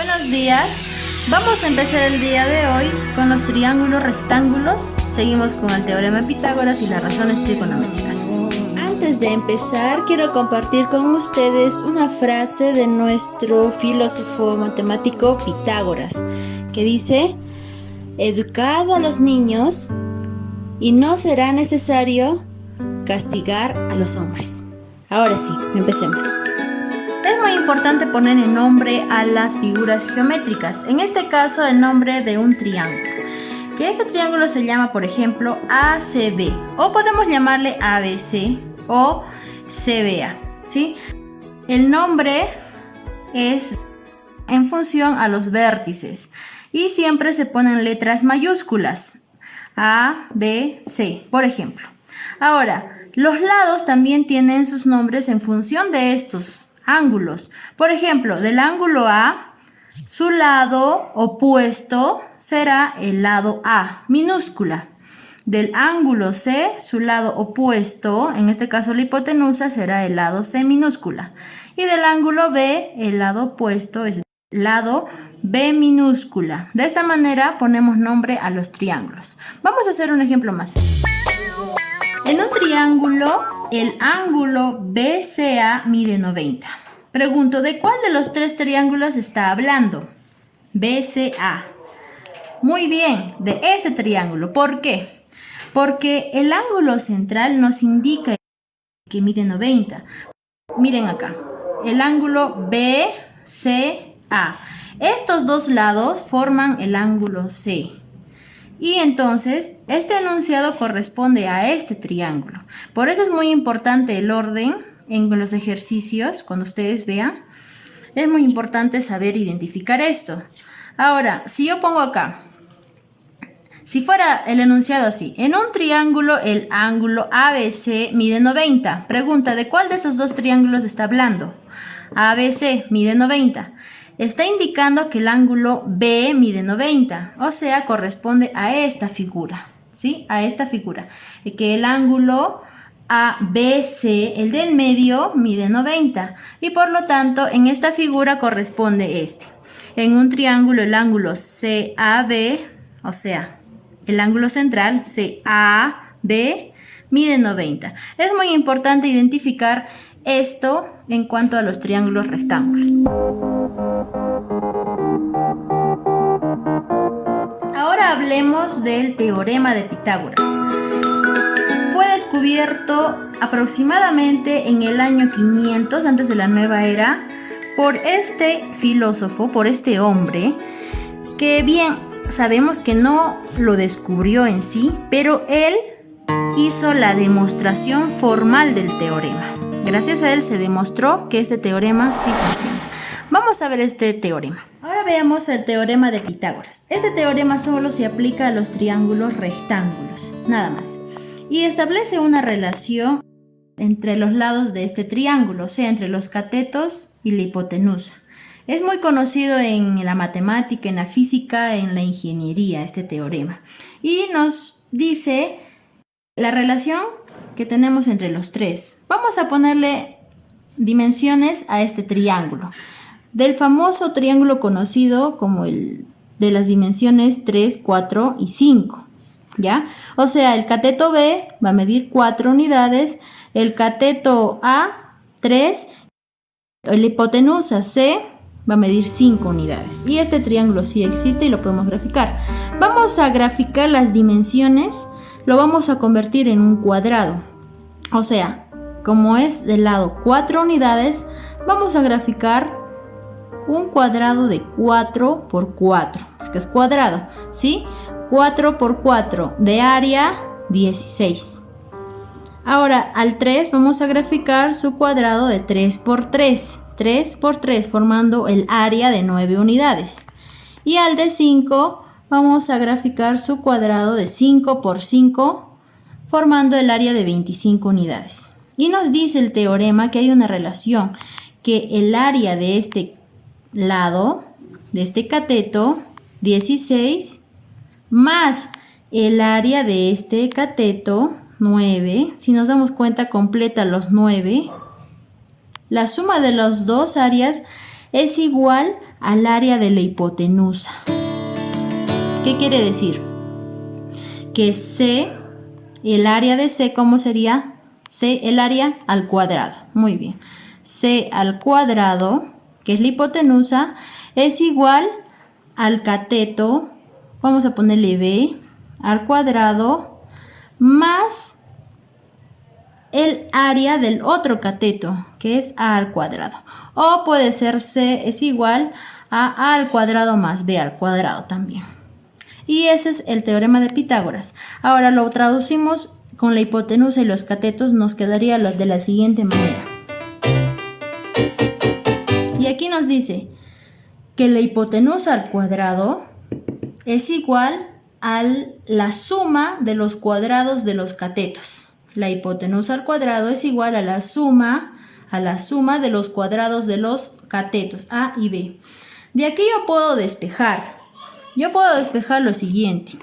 Buenos días. Vamos a empezar el día de hoy con los triángulos rectángulos. Seguimos con el teorema de Pitágoras y las razones trigonométricas. Antes de empezar, quiero compartir con ustedes una frase de nuestro filósofo matemático Pitágoras, que dice: educad a los niños y no será necesario castigar a los hombres. Ahora sí, empecemos. Es muy importante poner el nombre a las figuras geométricas, en este caso el nombre de un triángulo, que este triángulo se llama, por ejemplo, ACB, o podemos llamarle ABC o CBA, ¿sí? El nombre es en función a los vértices y siempre se ponen letras mayúsculas, A, B, C, por ejemplo. Ahora, los lados también tienen sus nombres en función de estos ángulos. Por ejemplo, del ángulo A, su lado opuesto será el lado A, minúscula. Del ángulo C, su lado opuesto, en este caso la hipotenusa, será el lado C, minúscula. Y del ángulo B, el lado opuesto es el lado B, minúscula. De esta manera ponemos nombre a los triángulos. Vamos a hacer un ejemplo más. En un triángulo, el ángulo BCA mide 90. Pregunto, ¿de cuál de los tres triángulos está hablando? BCA. Muy bien, de ese triángulo. ¿Por qué? Porque el ángulo central nos indica que mide 90. Miren acá, el ángulo BCA. Estos dos lados forman el ángulo C. Y entonces, este enunciado corresponde a este triángulo. Por eso es muy importante el orden en los ejercicios, cuando ustedes vean. Es muy importante saber identificar esto. Ahora, si yo pongo acá, si fuera el enunciado así: en un triángulo, el ángulo ABC mide 90. Pregunta, ¿de cuál de esos dos triángulos está hablando? ABC mide 90. Está indicando que el ángulo B mide 90, o sea, corresponde a esta figura, ¿sí? A esta figura. Que el ángulo ABC, el del medio, mide 90. Y por lo tanto, en esta figura corresponde este. En un triángulo, el ángulo CAB, o sea, el ángulo central, CAB, mide 90. Es muy importante identificar esto en cuanto a los triángulos rectángulos. Ahora hablemos del teorema de Pitágoras. Fue descubierto aproximadamente en el año 500 antes de la nueva era por este filósofo, por este hombre, que bien sabemos que no lo descubrió en sí, pero él hizo la demostración formal del teorema. Gracias a él se demostró que este teorema sí funciona. Vamos a ver este teorema. Ahora veamos el teorema de Pitágoras. Este teorema solo se aplica a los triángulos rectángulos, nada más. Y establece una relación entre los lados de este triángulo, o sea, entre los catetos y la hipotenusa. Es muy conocido en la matemática, en la física, en la ingeniería, este teorema. Y nos dice la relación que tenemos entre los tres. Vamos a ponerle dimensiones a este triángulo. Del famoso triángulo conocido como el de las dimensiones 3, 4 y 5, ¿ya? O sea, el cateto B va a medir 4 unidades, el cateto A 3, la hipotenusa C va a medir 5 unidades. Y este triángulo sí existe y lo podemos graficar. Vamos a graficar las dimensiones, lo vamos a convertir en un cuadrado. O sea, como es del lado 4 unidades, vamos a graficar un cuadrado de 4 por 4, porque es cuadrado, ¿sí? 4 por 4 de área 16. Ahora al 3 vamos a graficar su cuadrado de 3 por 3, 3 por 3 formando el área de 9 unidades. Y al de 5 vamos a graficar su cuadrado de 5 por 5 formando el área de 25 unidades. Y nos dice el teorema que hay una relación, que el área de este lado, de este cateto, 16, más el área de este cateto, 9, si nos damos cuenta completa los 9, la suma de las dos áreas es igual al área de la hipotenusa. ¿Qué quiere decir? Que C, el área de C, ¿cómo sería? C, el área al cuadrado. Muy bien. C al cuadrado, que es la hipotenusa, es igual al cateto, vamos a ponerle B, al cuadrado, más el área del otro cateto, que es A al cuadrado. O puede ser C es igual a al cuadrado más B al cuadrado también. Y ese es el teorema de Pitágoras. Ahora lo traducimos con la hipotenusa y los catetos, nos quedaría de la siguiente manera. Y aquí nos dice que la hipotenusa al cuadrado es igual a la suma de los cuadrados de los catetos. La hipotenusa al cuadrado es igual a la suma de los cuadrados de los catetos A y B. De aquí yo puedo despejar. Yo puedo despejar lo siguiente.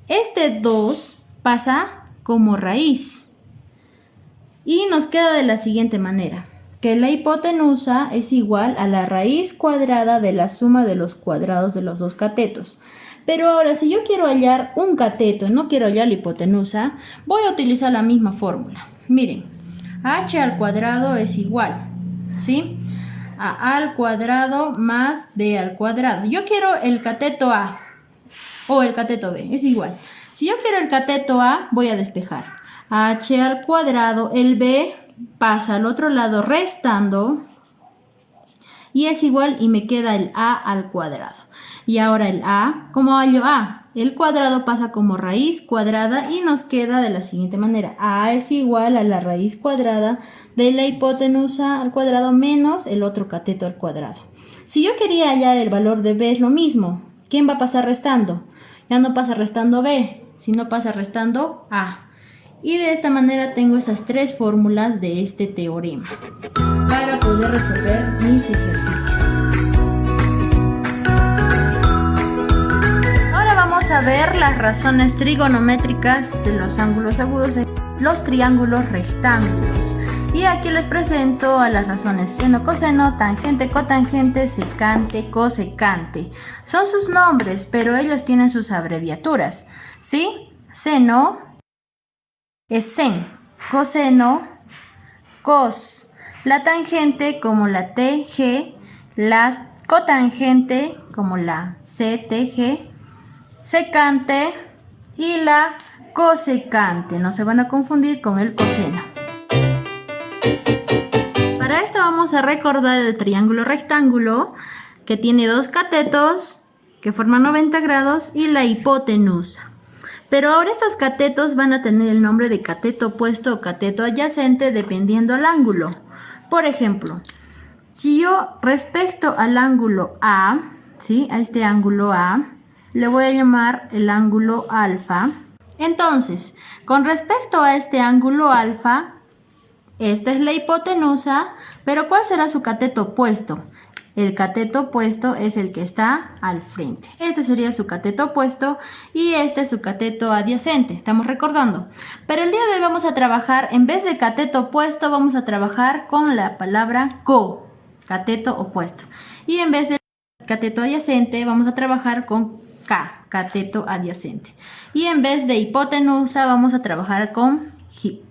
Este 2 pasa como raíz. Y nos queda de la siguiente manera. Que la hipotenusa es igual a la raíz cuadrada de la suma de los cuadrados de los dos catetos. Pero ahora, si yo quiero hallar un cateto, no quiero hallar la hipotenusa, voy a utilizar la misma fórmula. Miren, h al cuadrado es igual, ¿sí?, a al cuadrado más b al cuadrado. Yo quiero el cateto A o el cateto B, es igual. Si yo quiero el cateto A, voy a despejar. H al cuadrado, el B pasa al otro lado restando y es igual y me queda el A al cuadrado. Y ahora el A, ¿cómo hallo A? El cuadrado pasa como raíz cuadrada y nos queda de la siguiente manera. A es igual a la raíz cuadrada de la hipotenusa al cuadrado menos el otro cateto al cuadrado. Si yo quería hallar el valor de B es lo mismo. ¿Quién va a pasar restando? Ya no pasa restando B, sino pasa restando A. Y de esta manera tengo esas tres fórmulas de este teorema para poder resolver mis ejercicios. Ahora vamos a ver las razones trigonométricas de los ángulos agudos de los triángulos rectángulos. Y aquí les presento a las razones seno, coseno, tangente, cotangente, secante, cosecante. Son sus nombres, pero ellos tienen sus abreviaturas, ¿sí? Seno es sen, coseno, cos, la tangente como la TG, la cotangente como la CTG, secante y la cosecante. No se van a confundir con el coseno. Para esto vamos a recordar el triángulo rectángulo que tiene dos catetos que forman 90 grados y la hipotenusa. Pero ahora estos catetos van a tener el nombre de cateto opuesto o cateto adyacente dependiendo al ángulo. Por ejemplo, si yo respecto al ángulo A, ¿sí?, a este ángulo A, le voy a llamar el ángulo alfa. Entonces, con respecto a este ángulo alfa, esta es la hipotenusa, pero ¿cuál será su cateto opuesto? El cateto opuesto es el que está al frente. Este sería su cateto opuesto y este es su cateto adyacente. ¿Estamos recordando? Pero el día de hoy vamos a trabajar, en vez de cateto opuesto, vamos a trabajar con la palabra co, cateto opuesto. Y en vez de cateto adyacente, vamos a trabajar con K, cateto adyacente. Y en vez de hipotenusa, vamos a trabajar con hip,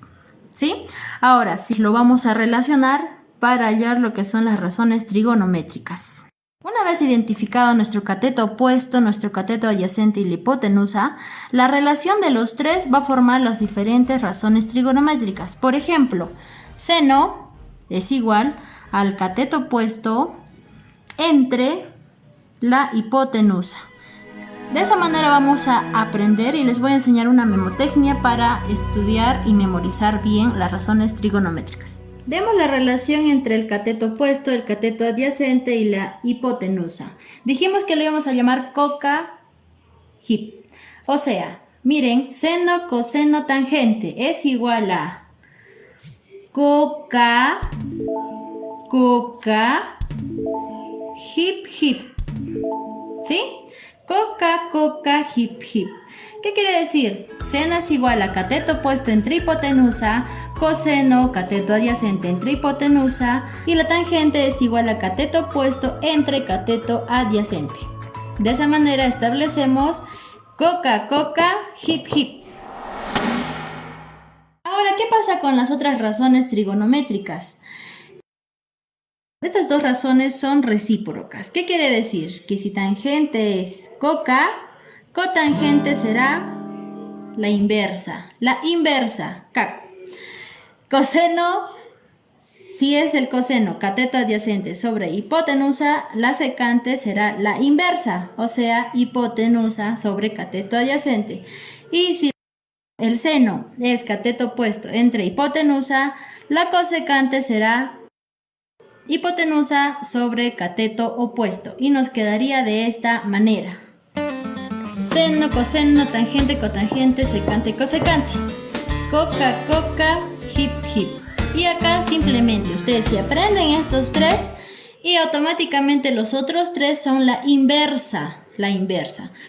¿sí? Ahora, sí, lo vamos a relacionar para hallar lo que son las razones trigonométricas. Una vez identificado nuestro cateto opuesto, nuestro cateto adyacente y la hipotenusa, la relación de los tres va a formar las diferentes razones trigonométricas. Por ejemplo, seno es igual al cateto opuesto entre la hipotenusa. De esa manera vamos a aprender y les voy a enseñar una memotecnia para estudiar y memorizar bien las razones trigonométricas. Vemos la relación entre el cateto opuesto, el cateto adyacente y la hipotenusa. Dijimos que lo íbamos a llamar coca hip. O sea, miren, seno, coseno, tangente es igual a coca, hip, hip. ¿Sí? Coca, hip, hip. ¿Qué quiere decir? Seno es igual a cateto opuesto entre hipotenusa, coseno, cateto adyacente entre hipotenusa, y la tangente es igual a cateto opuesto entre cateto adyacente. De esa manera establecemos coca, coca, hip, hip. Ahora, ¿qué pasa con las otras razones trigonométricas? Estas dos razones son recíprocas. ¿Qué quiere decir? Que si tangente es coca, cotangente será la inversa, caco. Coseno, si es el coseno cateto adyacente sobre hipotenusa, la secante será la inversa, o sea, hipotenusa sobre cateto adyacente. Y si el seno es cateto opuesto entre hipotenusa, la cosecante será hipotenusa sobre cateto opuesto. Y nos quedaría de esta manera. Seno, coseno, tangente, cotangente, secante, cosecante. Coca, coca, hip, hip. Y acá simplemente ustedes se aprenden estos tres y automáticamente los otros tres son la inversa,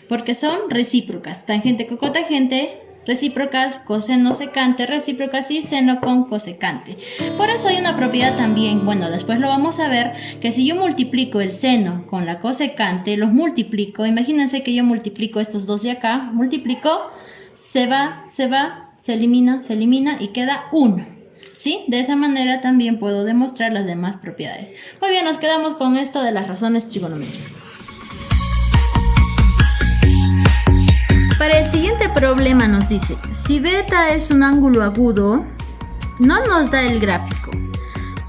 porque son recíprocas. Tangente con cotangente, recíprocas, coseno secante, recíprocas, y seno con cosecante. Por eso hay una propiedad también, bueno, después lo vamos a ver, que si yo multiplico el seno con la cosecante, los multiplico, imagínense que yo multiplico estos dos de acá, multiplico, se va, se elimina y queda 1. ¿Sí? De esa manera también puedo demostrar las demás propiedades. Muy bien, nos quedamos con esto de las razones trigonométricas. Para el siguiente problema nos dice, si beta es un ángulo agudo, no nos da el gráfico,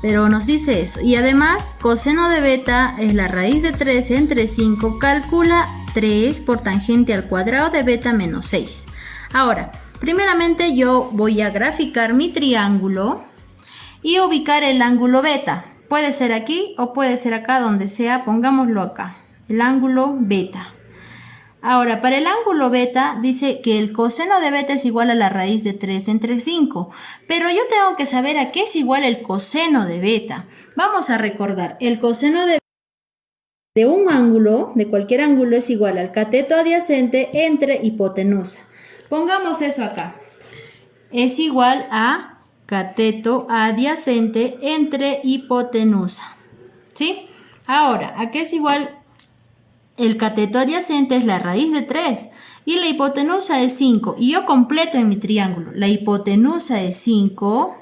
pero nos dice eso. Y además, coseno de beta es la raíz de 3 entre 5, calcula 3 por tangente al cuadrado de beta menos 6. Ahora, primeramente yo voy a graficar mi triángulo y ubicar el ángulo beta. Puede ser aquí o puede ser acá, donde sea, pongámoslo acá, el ángulo beta. Ahora, para el ángulo beta dice que el coseno de beta es igual a la raíz de 3 entre 5. Pero yo tengo que saber a qué es igual el coseno de beta. Vamos a recordar, el coseno de un ángulo, de cualquier ángulo, es igual al cateto adyacente entre hipotenusa. Pongamos eso acá. Es igual a cateto adyacente entre hipotenusa. ¿Sí? Ahora, ¿a qué es igual? El cateto adyacente es la raíz de 3 y la hipotenusa es 5. Y yo completo en mi triángulo. La hipotenusa es 5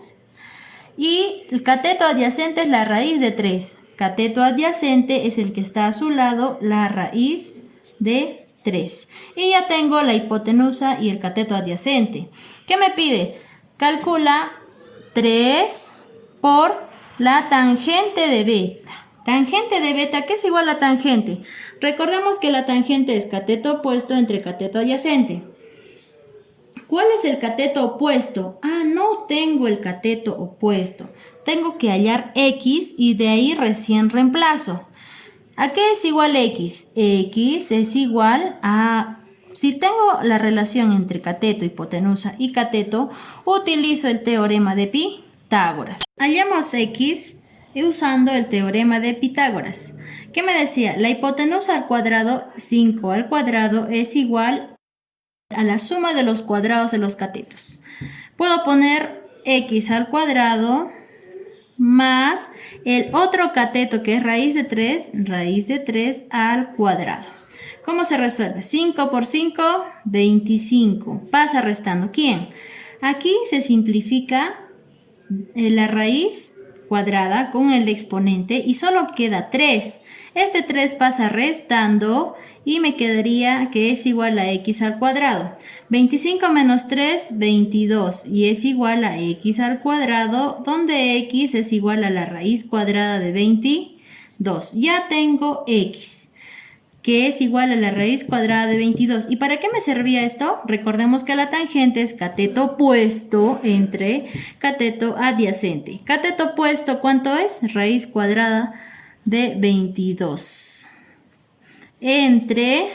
y el cateto adyacente es la raíz de 3. Cateto adyacente es el que está a su lado, la raíz de 3. Y ya tengo la hipotenusa y el cateto adyacente. ¿Qué me pide? Calcula 3 por la tangente de beta. Tangente de beta, ¿qué es igual a tangente? Recordemos que la tangente es cateto opuesto entre cateto adyacente. ¿Cuál es el cateto opuesto? No tengo el cateto opuesto. Tengo que hallar x y de ahí recién reemplazo. ¿A qué es igual x? X es igual a... Si tengo la relación entre cateto, hipotenusa y cateto, utilizo el teorema de Pitágoras. Hallamos x usando el teorema de Pitágoras. ¿Qué me decía? La hipotenusa al cuadrado, 5 al cuadrado, es igual a la suma de los cuadrados de los catetos. Puedo poner x al cuadrado más el otro cateto que es raíz de 3 al cuadrado. ¿Cómo se resuelve? 5 por 5, 25. Pasa restando. ¿Quién? Aquí se simplifica la raíz cuadrada con el exponente y solo queda 3. Este 3 pasa restando y me quedaría que es igual a x al cuadrado. 25 menos 3, 22, y es igual a x al cuadrado, donde x es igual a la raíz cuadrada de 22. Ya tengo x, que es igual a la raíz cuadrada de 22. ¿Y para qué me servía esto? Recordemos que la tangente es cateto opuesto entre cateto adyacente. Cateto opuesto, ¿cuánto es? Raíz cuadrada de 22. Entre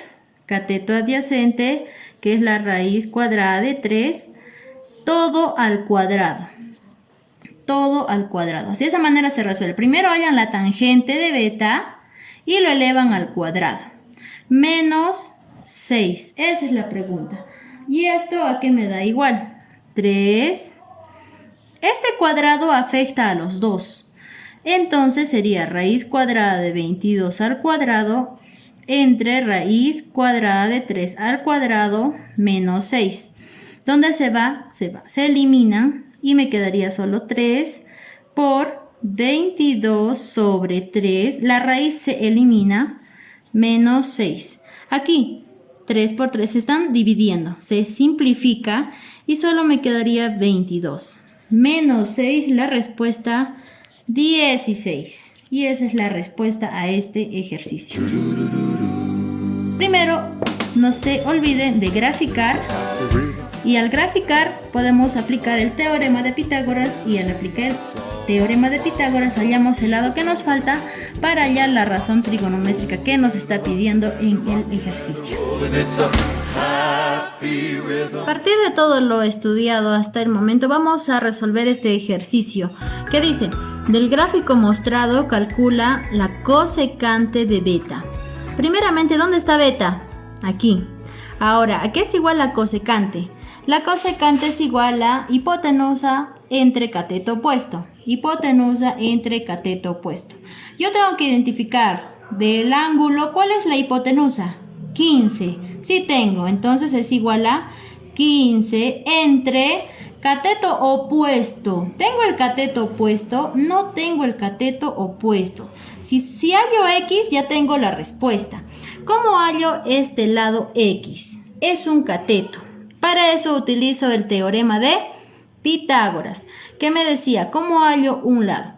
cateto adyacente, que es la raíz cuadrada de 3, todo al cuadrado. Todo al cuadrado. Así de esa manera se resuelve. Primero hallan la tangente de beta y lo elevan al cuadrado. Menos 6. Esa es la pregunta. ¿Y esto a qué me da igual? 3. Este cuadrado afecta a los dos. Entonces sería raíz cuadrada de 22 al cuadrado entre raíz cuadrada de 3 al cuadrado menos 6. ¿Dónde se va? Se elimina y me quedaría solo 3 por 22 sobre 3. La raíz se elimina, menos 6. Aquí 3 por 3 se están dividiendo, se simplifica y solo me quedaría 22. Menos 6, la respuesta 16. Y esa es la respuesta a este ejercicio. Primero, no se olviden de graficar. Y al graficar podemos aplicar el teorema de Pitágoras y al aplicar el teorema de Pitágoras hallamos el lado que nos falta para hallar la razón trigonométrica que nos está pidiendo en el ejercicio. A partir de todo lo estudiado hasta el momento vamos a resolver este ejercicio que dice: del gráfico mostrado calcula la cosecante de beta. Primeramente, ¿dónde está beta? Aquí. Ahora, ¿a qué es igual la cosecante? La cosecante es igual a hipotenusa entre cateto opuesto. Hipotenusa entre cateto opuesto. Yo tengo que identificar del ángulo, ¿cuál es la hipotenusa? 15. Sí tengo, entonces es igual a 15 entre cateto opuesto. ¿Tengo el cateto opuesto? No tengo el cateto opuesto. Si hallo X, ya tengo la respuesta. ¿Cómo hallo este lado X? Es un cateto. Para eso utilizo el teorema de Pitágoras, que me decía, ¿cómo hallo un lado?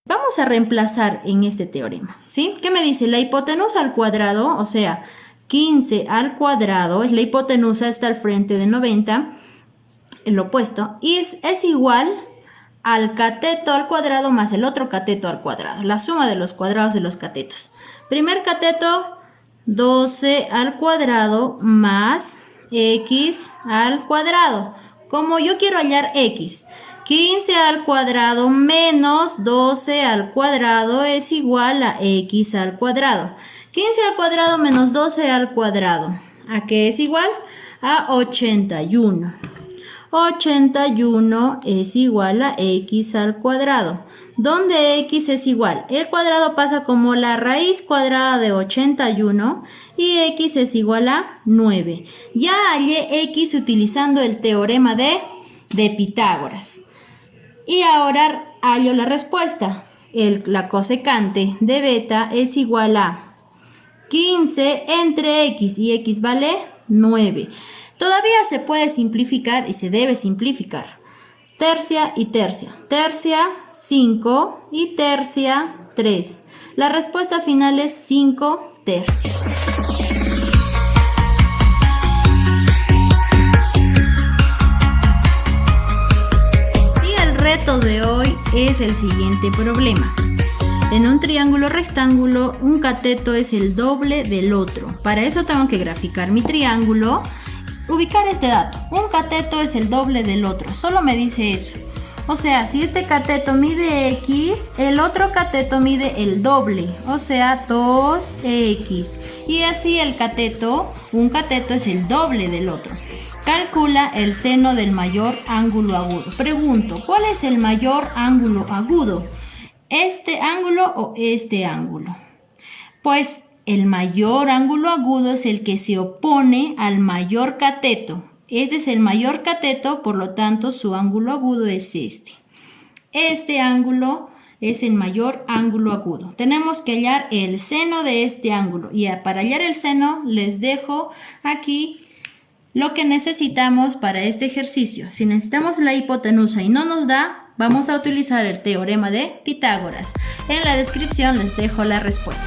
Vamos a reemplazar en este teorema, ¿sí? ¿Qué me dice? La hipotenusa al cuadrado, o sea, 15 al cuadrado, es la hipotenusa, está al frente de 90, el opuesto, y es igual al cateto al cuadrado más el otro cateto al cuadrado, la suma de los cuadrados de los catetos. Primer cateto, 12 al cuadrado más x al cuadrado. Como yo quiero hallar x, 15 al cuadrado menos 12 al cuadrado es igual a x al cuadrado. 15 al cuadrado menos 12 al cuadrado. ¿A qué es igual? A 81. 81 es igual a x al cuadrado. Donde x es igual, el cuadrado pasa como la raíz cuadrada de 81 y x es igual a 9. Ya hallé x utilizando el teorema de Pitágoras. Y ahora hallo la respuesta. La cosecante de beta es igual a 15 entre x y x vale 9. Todavía se puede simplificar y se debe simplificar. Tercia y tercia. Tercia 5 y tercia 3. La respuesta final es 5 tercios. Y el reto de hoy es el siguiente problema. En un triángulo rectángulo, un cateto es el doble del otro. Para eso tengo que graficar mi triángulo. Ubicar este dato, un cateto es el doble del otro, solo me dice eso. O sea, si este cateto mide x, el otro cateto mide el doble, o sea, 2x. Y así un cateto es el doble del otro. Calcula el seno del mayor ángulo agudo. Pregunto, ¿cuál es el mayor ángulo agudo? ¿Este ángulo o este ángulo? Pues el mayor ángulo agudo es el que se opone al mayor cateto. Este es el mayor cateto, por lo tanto su ángulo agudo es este. Este ángulo es el mayor ángulo agudo. Tenemos que hallar el seno de este ángulo. Y para hallar el seno les dejo aquí lo que necesitamos para este ejercicio. Si necesitamos la hipotenusa y no nos da, vamos a utilizar el teorema de Pitágoras. En la descripción les dejo la respuesta.